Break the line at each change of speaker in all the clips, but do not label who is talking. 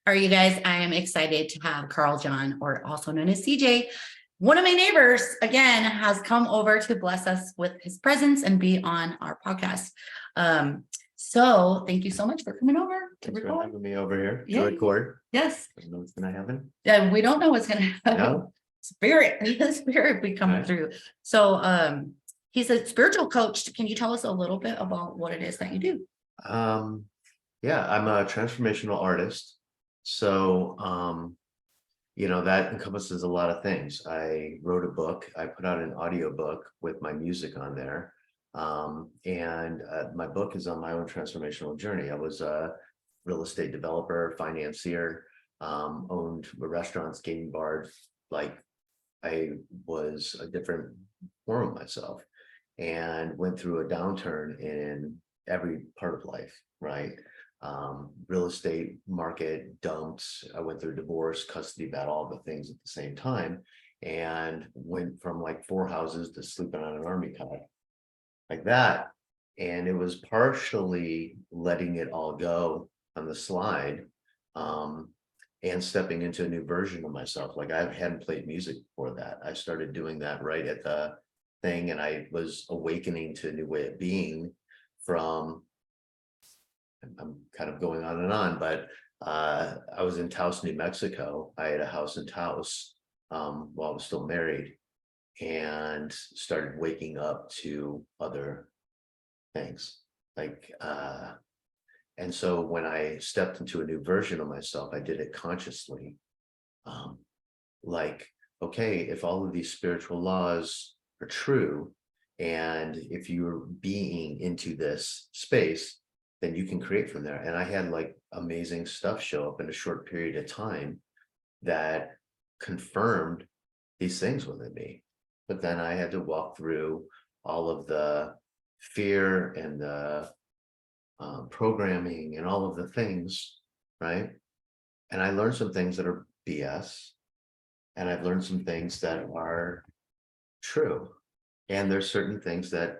All right, you guys, I am excited to have Carl John, or also known as CJ. One of my neighbors, again, has come over to bless us with his presence and be on our podcast. So thank you so much for coming over to
Thanks for
record.
having me over here to
Yeah.
record.
Yes.
I don't know what's gonna happen.
Yeah, we don't know what's gonna happen.
No?
Spirit be coming
Right.
through. So he's a spiritual coach. Can you tell us a little bit about what it is that you do?
Yeah, I'm a transformational artist. So that encompasses a lot of things. I wrote a book, I put out an audio book with my music on there. And my book is on my own transformational journey. I was a real estate developer, financier, owned restaurants, gaming bars. Like I was a different form of myself and went through a downturn in every part of life, right? Real estate market dumped. I went through divorce, custody battle, all the things at the same time, and went from like 4 houses to sleeping on an army cot like that. And it was partially letting it all go on the slide, and stepping into a new version of myself. Like I hadn't played music before that. I started doing that right at the thing, and I was awakening to a new way of being from, I'm kind of going on, but I was in Taos, New Mexico. I had a house in Taos while I was still married, and started waking up to other things. And so when I stepped into a new version of myself, I did it consciously. Okay, if all of these spiritual laws are true, and if you're being into this space, then you can create from there. And I had like amazing stuff show up in a short period of time that confirmed these things within me. But then I had to walk through all of the fear and the programming and all of the things, right? And I learned some things that are BS, and I've learned some things that are true. And there's certain things that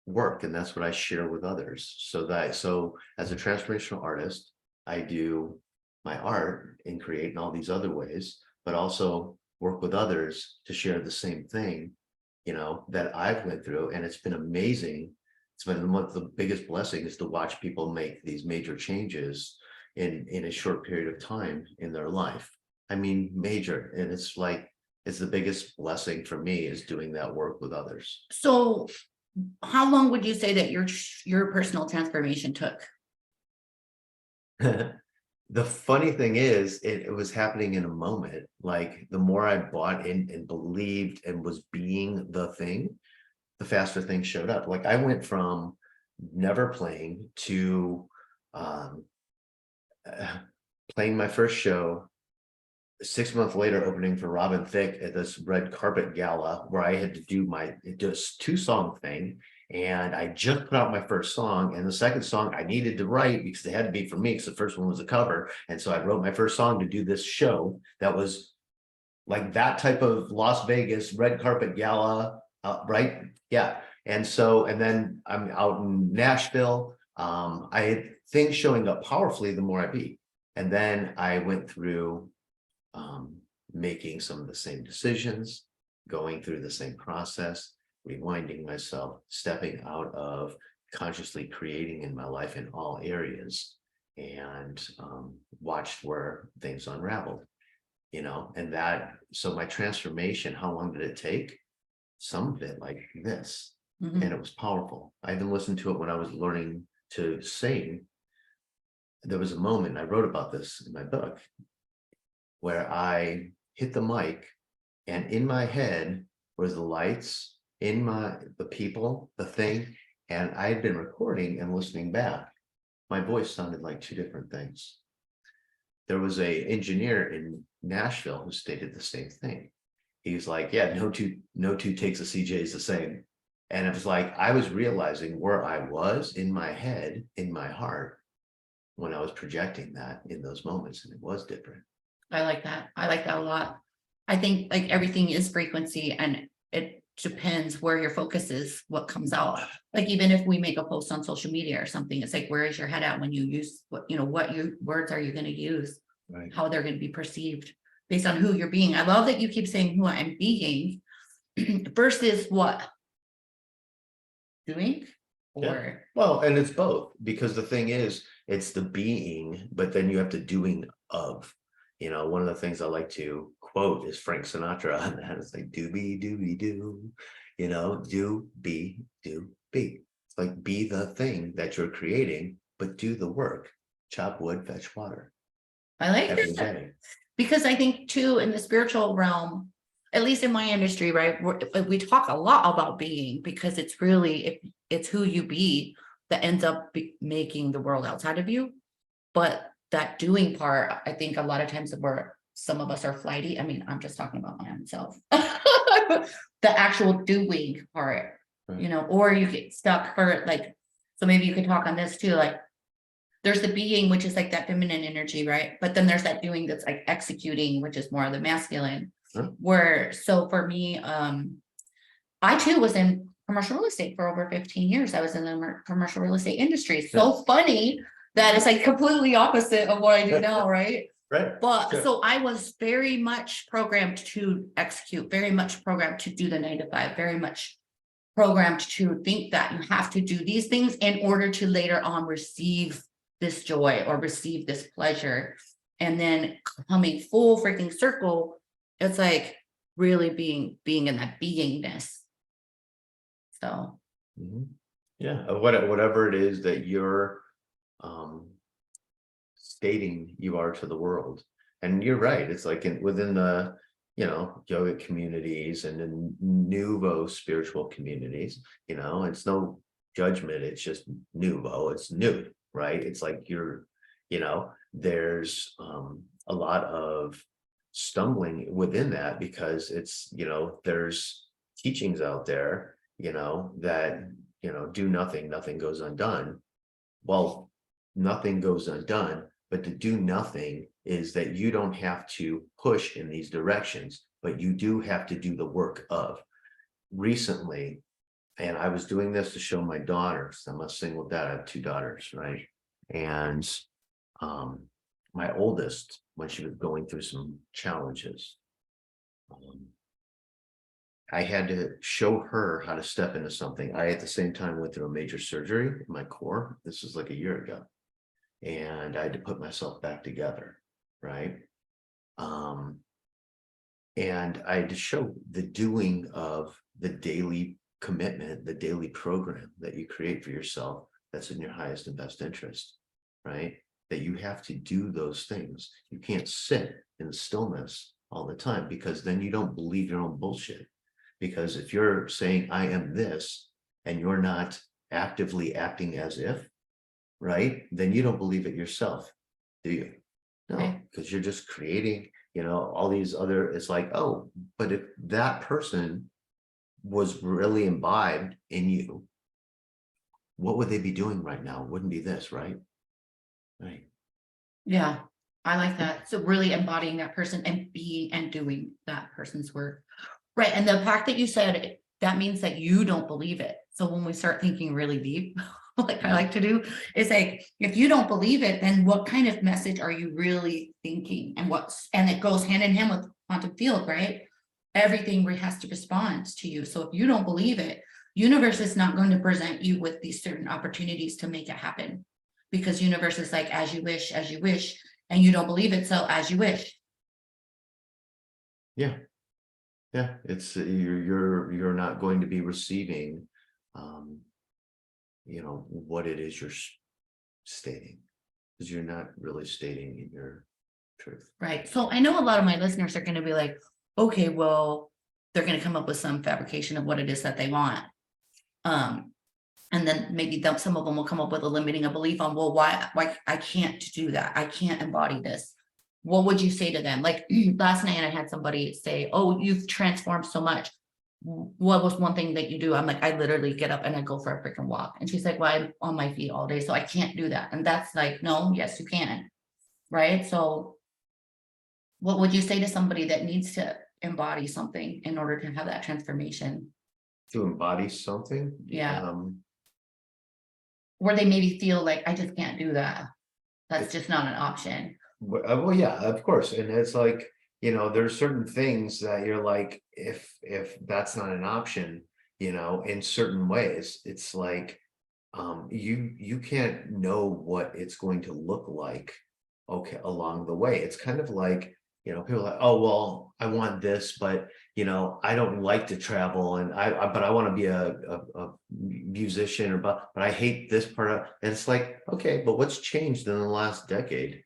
work, and that's what I share with others. So as a transformational artist, I do my art and create in all these other ways, but also work with others to share the same thing, that I've went through. And it's been amazing. It's been one of the biggest blessings to watch people make these major changes in a short period of time in their life. I mean, major. And it's the biggest blessing for me, is doing that work with others.
So how long would you say that your personal transformation took?
The funny thing is, it was happening in a moment. Like the more I bought in and believed and was being the thing, the faster things showed up. Like I went from never playing to playing my first show. 6 months later, opening for Robin Thicke at this red carpet gala where I had to do my just 2-song thing. And I just put out my first song, and the second song I needed to write because it had to be for me, because the first one was a cover. And so I wrote my first song to do this show that was like that type of Las Vegas red carpet gala, right? Yeah. And then I'm out in Nashville. I had things showing up powerfully the more I beat. And then I went through making some of the same decisions, going through the same process, rewinding myself, stepping out of consciously creating in my life in all areas, and watched where things unraveled, and so my transformation, how long did it take? Some of it like this.
Mhm.
And it was powerful. I even listened to it when I was learning to sing. There was a moment, I wrote about this in my book, where I hit the mic, and in my head was the lights, the people, the thing, and I had been recording and listening back. My voice sounded like 2 different things. There was a engineer in Nashville who stated the same thing. He's like, yeah, no two takes of CJ is the same. And it was like, I was realizing where I was in my head, in my heart, when I was projecting that in those moments, and it was different.
I like that. I like that a lot. I think like everything is frequency, and it depends where your focus is, what comes out. Like even if we make a post on social media or something, it's like, where is your head at when you use what words are you going to use?
Right.
how they're going to be perceived based on who you're being. I love that you keep saying who I'm being versus what doing or
Well, and it's both, because the thing is, it's the being, but then you have the doing of. One of the things I like to quote is Frank Sinatra on that. It's like do be do. Do be do be. It's like be the thing that you're creating, but do the work. Chop wood, fetch water
I like
every
that.
day.
Because I think too, in the spiritual realm, at least in my industry, right, we talk a lot about being, because it's really, it's who you be that ends up making the world outside of you. But that doing part, I think a lot of times where some of us are flighty. I mean, I'm just talking about my own self. The actual doing part,
Right.
or you get stuck for like, so maybe you could talk on this too, like there's the being, which is like that feminine energy, right? But then there's that doing that's like executing, which is more of the masculine. Where, so for me, I too was in commercial real estate for over 15 years. I was in the commercial real estate industry. So funny that it's like completely opposite of what I do now, right?
Right.
But so I was very much programmed to execute, very much programmed to do the 9 to 5, very much programmed to think that you have to do these things in order to later on receive this joy or receive this pleasure. And then coming full freaking circle, it's like really being in that beingness. So
yeah, whatever it is that you're stating you are to the world. And you're right, it's like within the yoga communities and in nouveau spiritual communities, it's no judgment, it's just nouveau, it's new, right? It's like there's a lot of stumbling within that, because it's there's teachings out there that do nothing, nothing goes undone. Well, nothing goes undone, but to do nothing is that you don't have to push in these directions, but you do have to do the work of. Recently, and I was doing this to show my daughters, I'm a single dad, I have 2 daughters, right? And my oldest, when she was going through some challenges, I had to show her how to step into something. I, at the same time, went through a major surgery in my core. This was like a year ago. And I had to put myself back together, right? And I had to show the doing of the daily commitment, the daily program that you create for yourself that's in your highest and best interest, right? That you have to do those things. You can't sit in stillness all the time, because then you don't believe your own bullshit. Because if you're saying I am this and you're not actively acting as if, right, then you don't believe it yourself, do you? No, because you're just creating, all these other, it's like, oh, but if that person was really imbibed in you, what would they be doing right now? Wouldn't be this, right? Right.
yeah, I like that. So really embodying that person and being and doing that person's work. Right. And the fact that you said it, that means that you don't believe it. So when we start thinking really deep, like I like to do, is like, if you don't believe it, then what kind of message are you really thinking? And it goes hand in hand with quantum field, right? Everything has to respond to you. So if you don't believe it, universe is not going to present you with these certain opportunities to make it happen, because universe is like, as you wish, and you don't believe it. So as you wish.
Yeah. Yeah, it's you're not going to be receiving what it is you're stating, because you're not really stating in your truth.
Right. So I know a lot of my listeners are going to be like, okay, well, they're going to come up with some fabrication of what it is that they want. And then maybe some of them will come up with a limiting a belief on, well, why I can't do that. I can't embody this. What would you say to them? Like last night I had somebody say, oh, you've transformed so much. What was one thing that you do? I'm like, I literally get up and I go for a freaking walk. And she's like, well, I'm on my feet all day, so I can't do that. And that's like, no, yes, you can. Right. So what would you say to somebody that needs to embody something in order to have that transformation?
To embody something?
Yeah. Where they maybe feel like, I just can't do that. That's just not an option.
Well, yeah, of course, and it's like, there's certain things that you're like, if that's not an option, in certain ways, it's like, you can't know what it's going to look like, okay, along the way. It's kind of like, people are like, oh, well, I want this, but I don't like to travel, and but I want to be a musician, or but I hate this part of, and it's like, okay, but what's changed in the last decade?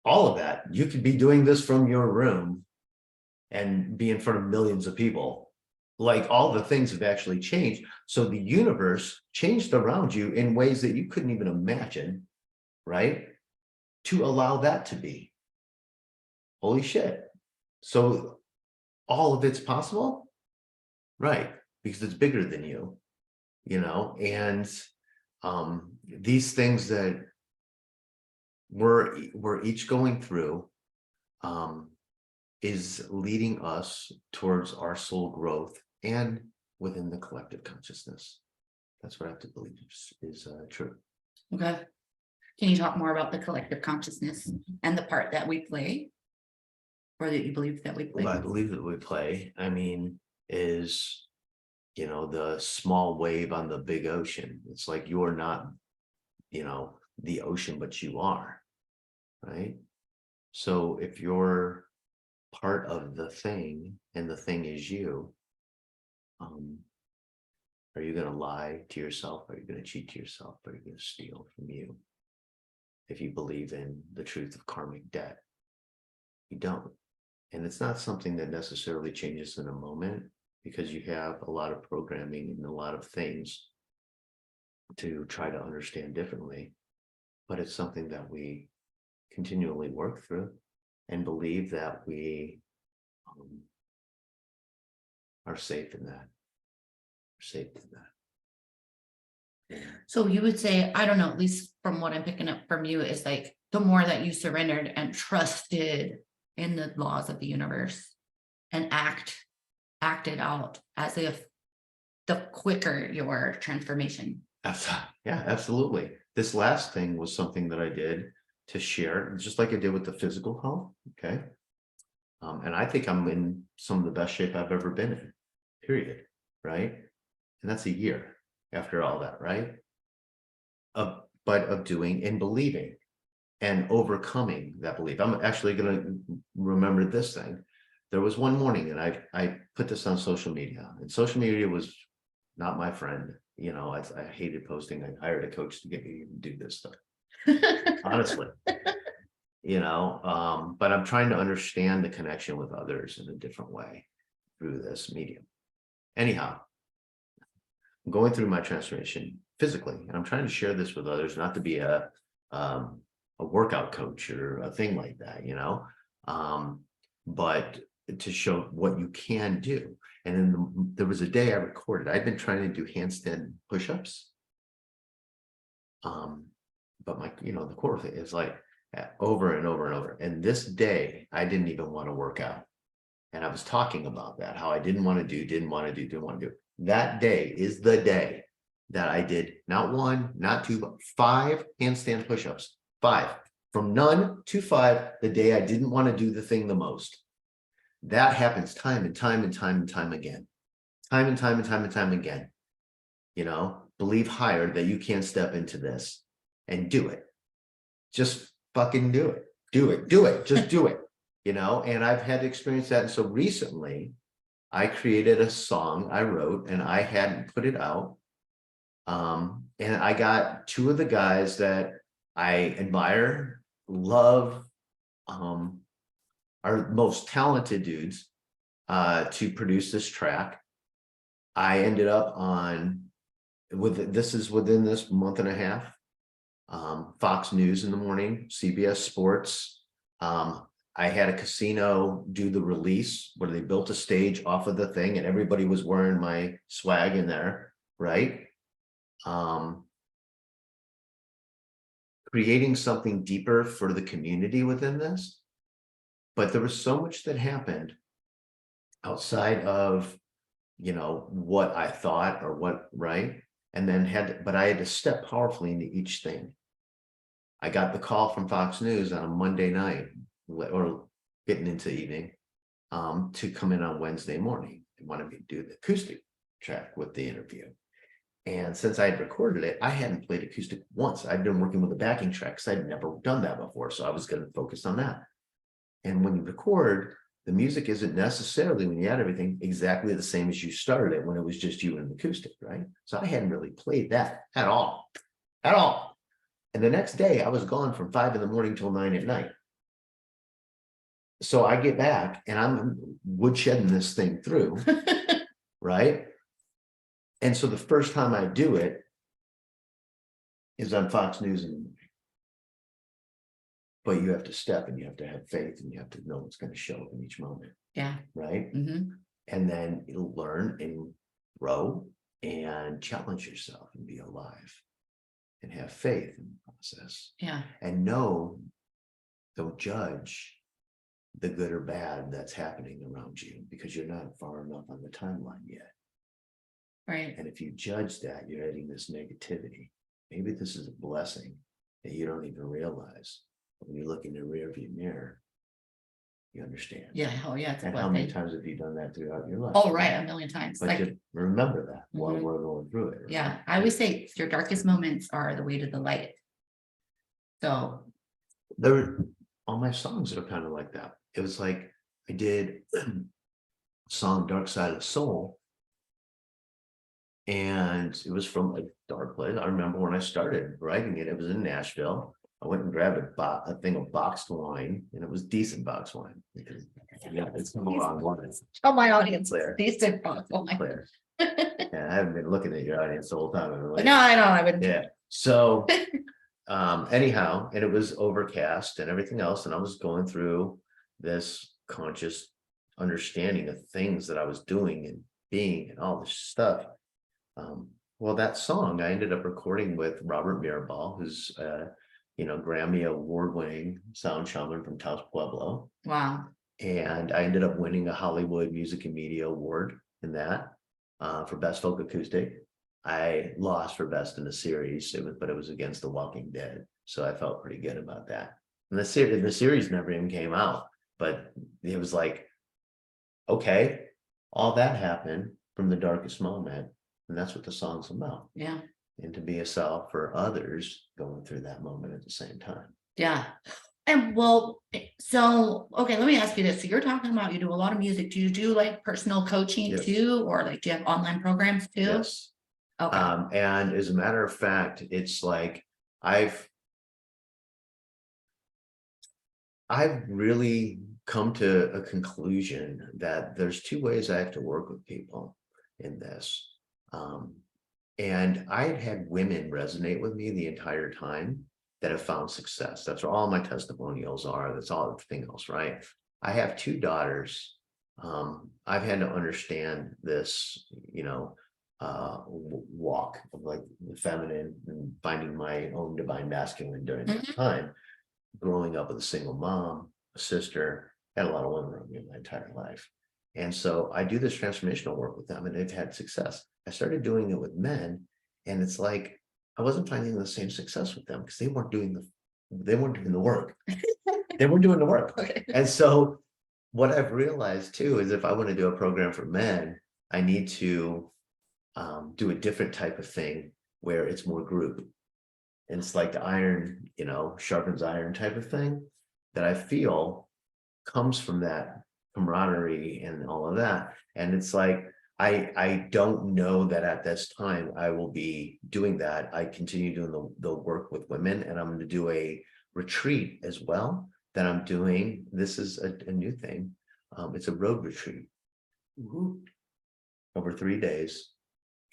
All of that. You could be doing this from your room and be in front of millions of people. Like, all the things have actually changed. So the universe changed around you in ways that you couldn't even imagine, right? To allow that to be. Holy shit. So all of it's possible, right? Because it's bigger than you, and these things that we're each going through, is leading us towards our soul growth and within the collective consciousness. That's what I have to believe is true.
Okay. Can you talk more about the collective consciousness and the part that we play, or that you believe that we play?
What I believe that we play, is, the small wave on the big ocean. It's like, you're not, the ocean, but you are, right? So if you're part of the thing and the thing is you, are you going to lie to yourself? Are you going to cheat to yourself? Are you going to steal from you? If you believe in the truth of karmic debt, you don't. And it's not something that necessarily changes in a moment, because you have a lot of programming and a lot of things to try to understand differently. But it's something that we continually work through and believe that we are safe in that. Safe in that.
So you would say, I don't know, at least from what I'm picking up from you, is like, the more that you surrendered and trusted in the laws of the universe and acted out as if, the quicker your transformation.
Yeah, absolutely. This last thing was something that I did to share, just like I did with the physical health. Okay. And I think I'm in some of the best shape I've ever been in, period. Right. And that's a year after all that, right? But of doing and believing and overcoming that belief. I'm actually going to remember this thing. There was one morning, and I put this on social media, and social media was not my friend. I hated posting. I hired a coach to get me to do this stuff. Honestly, but I'm trying to understand the connection with others in a different way through this medium. Anyhow, I'm going through my transformation physically, and I'm trying to share this with others, not to be a workout coach or a thing like that, but to show what you can do. And then there was a day I recorded. I'd been trying to do handstand push-ups, but the core thing is like over and over and over. And this day I didn't even want to work out, and I was talking about that, how I didn't want to do. That day is the day that I did not one, not two, but 5 handstand push-ups. 5. From none to 5, the day I didn't want to do the thing the most. That happens time and time and time and time again. Time and time and time and time again. Believe higher that you can step into this and do it. Just fucking do it. Do it. Just do it. And I've had to experience that. And so recently I created a song I wrote, and I hadn't put it out. And I got 2 of the guys that I admire, love, are most talented dudes, to produce this track. I ended up this is within this month and a half, Fox News in the morning, CBS Sports. I had a casino do the release where they built a stage off of the thing, and everybody was wearing my swag in there, right? Creating something deeper for the community within this. But there was so much that happened outside of, what I thought or what, right? And then but I had to step powerfully into each thing. I got the call from Fox News on a Monday night or getting into evening to come in on Wednesday morning. They wanted me to do the acoustic track with the interview. And since I had recorded it, I hadn't played acoustic once. I'd been working with a backing track because I'd never done that before. So I was going to focus on that. And when you record, the music isn't necessarily, when you add everything, exactly the same as you started it when it was just you and an acoustic, right? So I hadn't really played that at all. And the next day I was gone from 5 a.m. till 9 p.m. So I get back and I'm woodshedding this thing through, right? And so the first time I do it is on Fox News, but you have to step and you have to have faith and you have to know what's going to show up in each moment.
Yeah.
Right.
Mm-hmm.
And then you'll learn and grow and challenge yourself and be alive and have faith in the process.
Yeah.
And don't judge the good or bad that's happening around you because you're not far enough on the timeline yet.
Right.
And if you judge that, you're adding this negativity. Maybe this is a blessing that you don't even realize. But when you look in the rearview mirror, you understand.
Yeah. Oh, yeah. It's a
And how many
blessing.
times have you done that throughout your life?
Oh, right. A million times.
But
Like,
just remember that while
Mhm.
we're going through it. Right?
yeah. I always say your darkest moments are the way to the light. So,
All my songs are kind of like that. It was like I did song Dark Side of the Soul. And it was from a dark place. I remember when I started writing it, it was in Nashville. I went and grabbed a thing of boxed wine, and it was decent boxed wine. Because, yeah, it's come a long way.
tell my audience
Clear.
decent. Oh my.
Clear. Yeah, I haven't been looking at your audience the whole time. I'm like,
No, I know. I would.
yeah. So anyhow, and it was overcast and everything else. And I was going through this conscious understanding of things that I was doing and being and all this stuff. Well, that song I ended up recording with Robert Mirabal, who's Grammy award-winning sound shaman from Taos Pueblo.
Wow.
And I ended up winning a Hollywood Music and Media Award in that for Best Folk Acoustic. I lost for Best in the Series, but it was against The Walking Dead. So I felt pretty good about that. And the series never even came out, but it was like, okay, all that happened from the darkest moment. And that's what the song's about.
Yeah.
And to be a self for others going through that moment at the same time.
Yeah. And well, so, okay, let me ask you this. So you're talking about, you do a lot of music. Do you do like personal coaching
Yes.
too? Or like, do you have online programs too?
Yes.
Okay.
And as a matter of fact, it's like, I've really come to a conclusion that there's two ways I have to work with people in this. And I've had women resonate with me the entire time that have found success. That's where all my testimonials are. That's all everything else, right? I have 2 daughters. I've had to understand this, walk of like the feminine and finding my own divine masculine during that time. Growing up with a single mom, a sister, had a lot of women around me my entire life. And so I do this transformational work with them and they've had success. I started doing it with men and it's like, I wasn't finding the same success with them because they weren't doing the work. They weren't doing the work.
Okay.
And so what I've realized too, is if I want to do a program for men, I need to do a different type of thing where it's more group. And it's like the iron, sharpens iron type of thing that I feel comes from that camaraderie and all of that. And it's like, I don't know that at this time I will be doing that. I continue doing the work with women and I'm going to do a retreat as well that I'm doing. This is a new thing. It's a road retreat over 3 days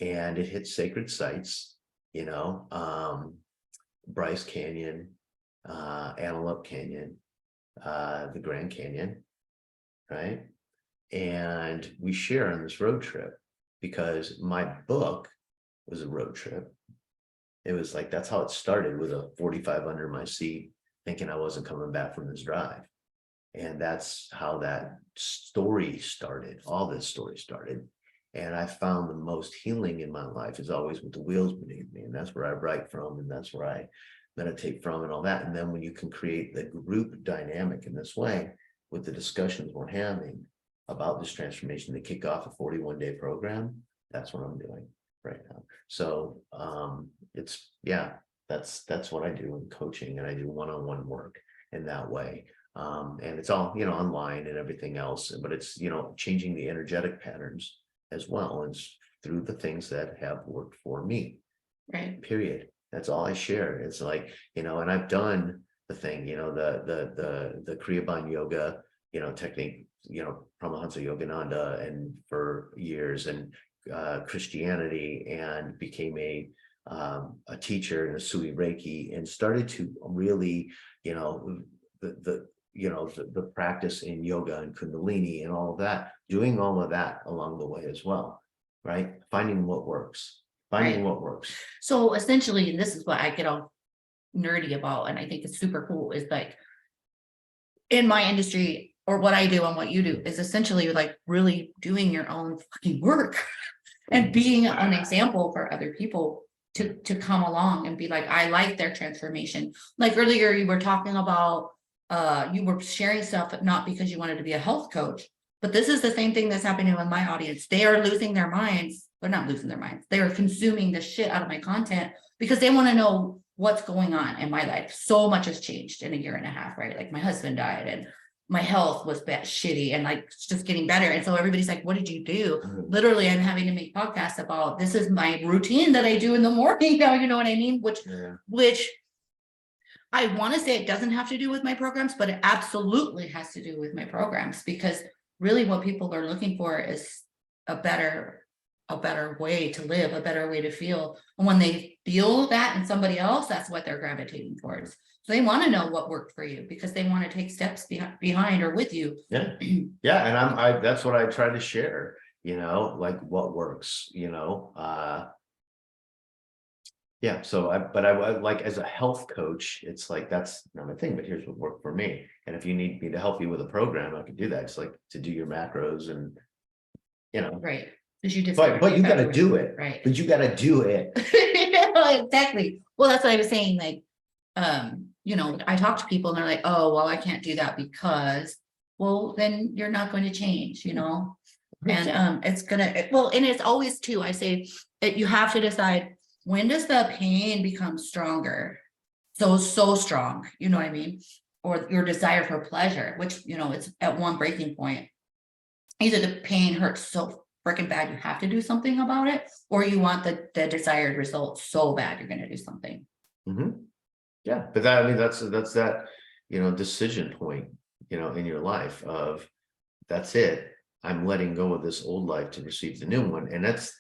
and it hits sacred sites, Bryce Canyon, Antelope Canyon, the Grand Canyon, right? And we share on this road trip because my book was a road trip. It was like, that's how it started with a 45 under my seat, thinking I wasn't coming back from this drive. And that's how that story started. All this story started. And I found the most healing in my life is always with the wheels beneath me. And that's where I write from. And that's where meditate from and all that. And then when you can create the group dynamic in this way with the discussions we're having about this transformation to kick off a 41-day program, that's what I'm doing right now. So it's, yeah, that's what I do in coaching, and I do one-on-one work in that way. And it's all, online and everything else, but it's, changing the energetic patterns as well, and through the things that have worked for me.
Right.
Period. That's all I share. It's like, and I've done the thing, the Kriya Band yoga, technique, Paramahansa Yogananda, and for years, and Christianity, and became a teacher in a Sui Reiki, and started to really, the practice in yoga and Kundalini and all of that, doing all of that along the way as well, right? Finding what works. Finding what works.
So essentially, and this is what I get all nerdy about, and I think it's super cool, is like in my industry, or what I do and what you do, is essentially like really doing your own fucking work and being an example for other people to come along and be like, I like their transformation. Like earlier you were talking about, you were sharing stuff, but not because you wanted to be a health coach, but this is the same thing that's happening with my audience. They are losing their minds. They're not losing their minds. They are consuming the shit out of my content because they want to know what's going on in my life. So much has changed in a year and a half, right? Like my husband died and my health was shitty, and like it's just getting better. And so everybody's like, what did you do? Literally, I'm having to make podcasts about, this is my routine that I do in the morning now, you know what I mean? Which I want to say it doesn't have to do with my programs, but it absolutely has to do with my programs, because really what people are looking for is a better way to live, a better way to feel. And when they feel that in somebody else, that's what they're gravitating towards. So they want to know what worked for you, because they want to take steps behind or with you.
Yeah. Yeah. And that's what I try to share, like what works, yeah. So I like, as a health coach, it's like, that's not my thing, but here's what worked for me. And if you need me to help you with a program, I could do that. It's like to do your macros and,
Right. Because you
but you got to do it.
Right.
But you got to do it.
Exactly. Well, that's what I was saying. Like, I talk to people and they're like, oh, well, I can't do that because, well, then you're not going to change, and it's gonna, well, and it's always too, I say that you have to decide, when does the pain become stronger? So strong, you know what I mean? Or your desire for pleasure, which, it's at one breaking point. Either the pain hurts so freaking bad you have to do something about it, or you want the desired result so bad you're going to do something.
Yeah, but that's that, decision point, in your life of, that's it. I'm letting go of this old life to receive the new one. And that's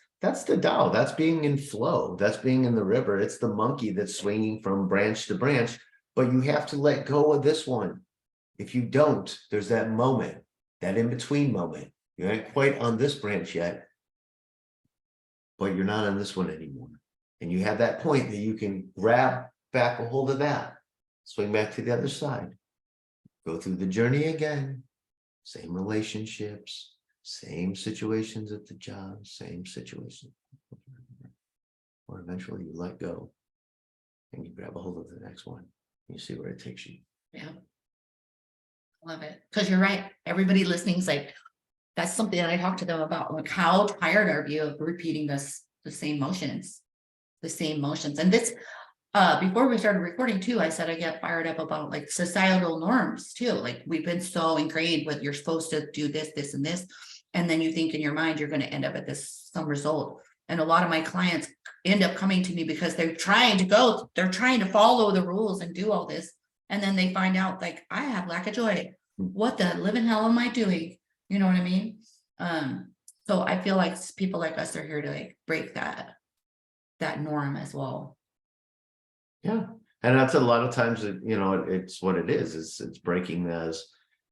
the Tao. That's being in flow. That's being in the river. It's the monkey that's swinging from branch to branch, but you have to let go of this one. If you don't, there's that moment, that in-between moment. You ain't quite on this branch yet, but you're not on this one anymore. And you have that point that you can grab back a hold of that, swing back to the other side, go through the journey again, same relationships, same situations at the job, same situation. Or eventually you let go and you grab a hold of the next one and you see where it takes you.
Yeah. Love it. Because you're right. Everybody listening is like, that's something that I talk to them about. Like, how tired are you of repeating the same motions? And this, before we started recording too, I said I get fired up about like societal norms too. Like, we've been so ingrained with, you're supposed to do this, this, and this. And then you think in your mind, you're going to end up at some result. And a lot of my clients end up coming to me because they're trying to follow the rules and do all this. And then they find out, like, I have lack of joy. What the living hell am I doing? You know what I mean? So I feel like people like us are here to like break that norm as well.
Yeah. And that's a lot of times, it's what it is. It's breaking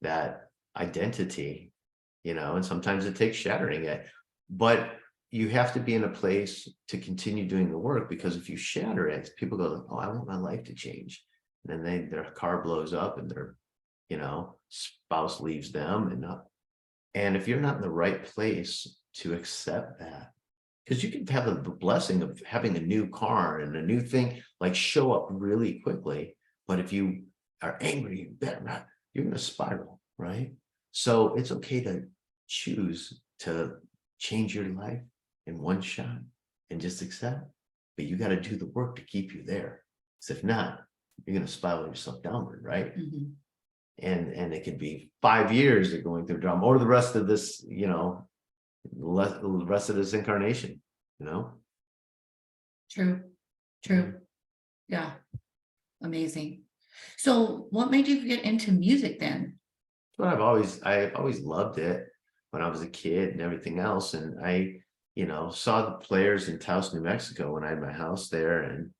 that identity, and sometimes it takes shattering it, but you have to be in a place to continue doing the work, because if you shatter it, people go, oh, I want my life to change. And then their car blows up and their, spouse leaves them, and if you're not in the right place to accept that, because you can have the blessing of having a new car and a new thing like show up really quickly. But if you are angry, you're going to spiral, right? So it's okay to choose to change your life in one shot and just accept. But you got to do the work to keep you there. Because if not, you're going to spiral yourself downward, right?
Mhm.
And it could be 5 years of going through drama, or the rest of this, the rest of this incarnation,
True. Yeah. Amazing. So what made you get into music then?
But I've always loved it when I was a kid and everything else. And I, saw the players in Taos, New Mexico when I had my house there. And,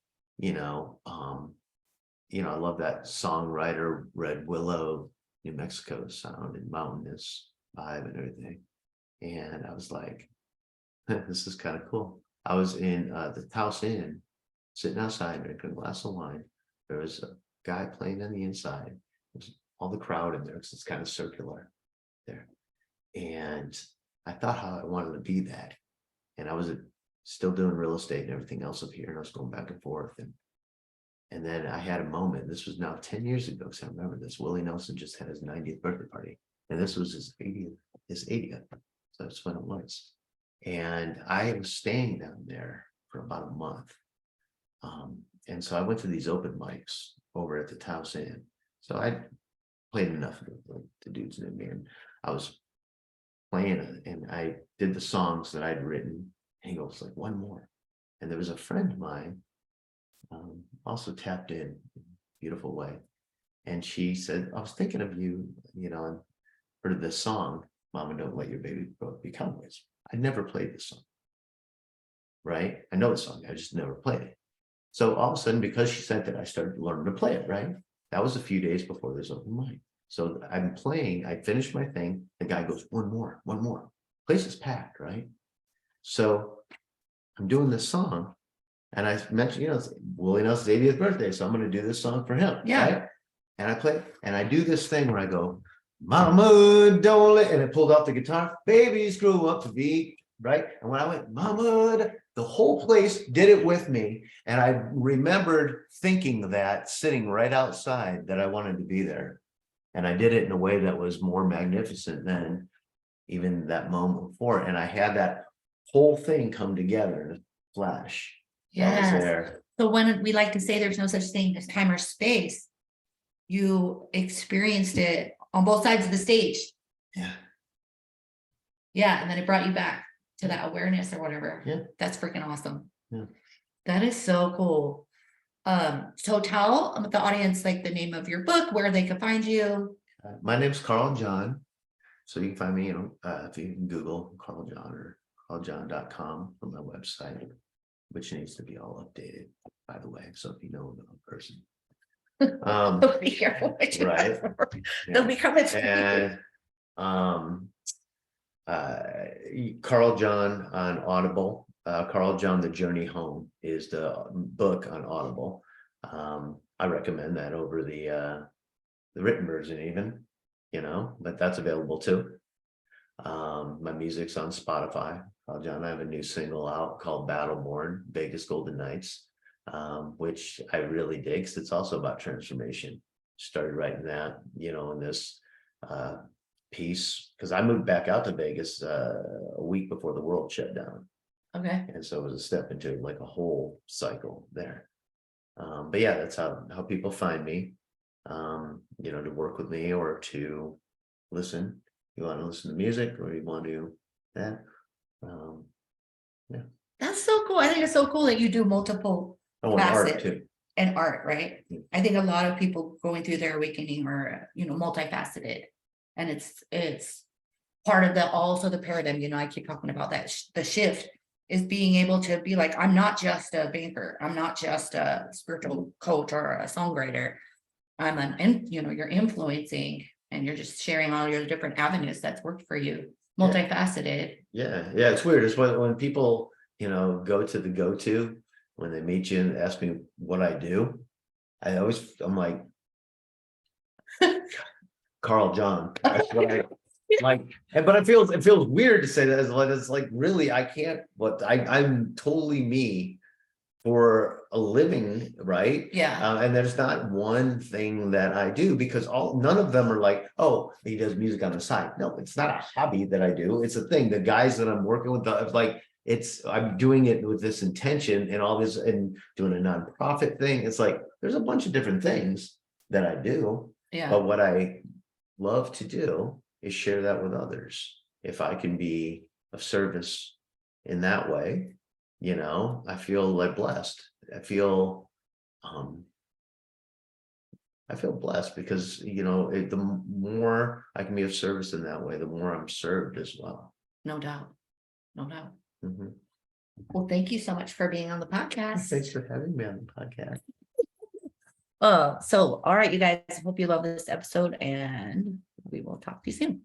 I love that songwriter, Red Willow, New Mexico sound and mountainous vibe and everything. And I was like, this is kind of cool. I was in the Taos Inn, sitting outside drinking a glass of wine. There was a guy playing on the inside. There's all the crowd in there because it's kind of circular there. And I thought how I wanted to be that. And I was still doing real estate and everything else up here. And I was going back and forth. And then I had a moment. This was now 10 years ago. Because I remember this. Willie Nelson just had his 90th birthday party. And this was his 80th. So that's when it was. And I was staying down there for about a month. And so I went to these open mics over at the Taos Inn. So I played enough of the dudes in me, and I was playing it, and I did the songs that I'd written. And he goes like, one more. And there was a friend of mine, also tapped in a beautiful way. And she said, I was thinking of you, and heard this song, Mama Don't Let Your Baby Become Wiz. I'd never played this song. Right? I know the song, I just never played it. So all of a sudden, because she said that, I started learning to play it, right? That was a few days before this open mic. So I'm playing, I finished my thing. The guy goes, one more. Place is packed, right? So I'm doing this song. And I mentioned, it's Willie Nelson's 80th birthday. So I'm going to do this song for him.
Yeah.
Right? And I play, and I do this thing where I go, Mama, don't let, and it pulled off the guitar. Babies grew up to be, right? And when I went, Mama, the whole place did it with me. And I remembered thinking of that sitting right outside, that I wanted to be there. And I did it in a way that was more magnificent than even that moment before. And I had that whole thing come together in a flash. That was
Yes.
there.
So when we like to say there's no such thing as time or space, you experienced it on both sides of the stage.
Yeah.
Yeah. And then it brought you back to that awareness or whatever.
Yeah.
That's freaking awesome.
Yeah.
That is so cool. So tell the audience like the name of your book, where they can find you.
My name's Carl John. So you can find me, if you can Google Carl John or carljohn.com from my website, which needs to be all updated, by the way. So if you know another person.
Be careful what you
Right.
They'll be coming to
And Carl John on Audible. Carl John, The Journey Home is the book on Audible. I recommend that over the written version even, but that's available too. My music's on Spotify. Carl John, I have a new single out called Battleborn, Vegas Golden Knights, which I really dig because it's also about transformation. Started writing that, in this piece, because I moved back out to Vegas a week before the world shut down.
Okay.
And so it was a step into like a whole cycle there. But yeah, that's how people find me, to work with me or to listen. You want to listen to music or you want to that. Yeah.
That's so cool. I think it's so cool that you do multiple
Oh, and art
facets
too.
and art, right?
Yeah.
I think a lot of people going through their awakening are, multifaceted. And it's part of also the paradigm, I keep talking about that. The shift is being able to be like, I'm not just a banker. I'm not just a spiritual coach or a songwriter. You're influencing and you're just sharing all your different avenues that's worked for you. Multifaceted.
Yeah. It's weird. It's when people, go to the go-to, when they meet you and ask me what I do, I'm like, Carl John. That's what Like, but it feels weird to say that as like, it's like, really, I can't, I'm totally me for a living, right?
Yeah.
And there's not one thing that I do, because none of them are like, oh, he does music on the side. No, it's not a hobby that I do. It's a thing. The guys that I'm working with, like, I'm doing it with this intention and all this, and doing a nonprofit thing. It's like, there's a bunch of different things that I do,
Yeah.
but what I love to do is share that with others. If I can be of service in that way, I feel like blessed. Um I feel blessed because, the more I can be of service in that way, the more I'm served as well.
No doubt. No doubt.
Mhm.
Well, thank you so much for being on the podcast.
Thanks for having me on the podcast.
So all right, you guys, hope you love this episode and we will talk to you soon.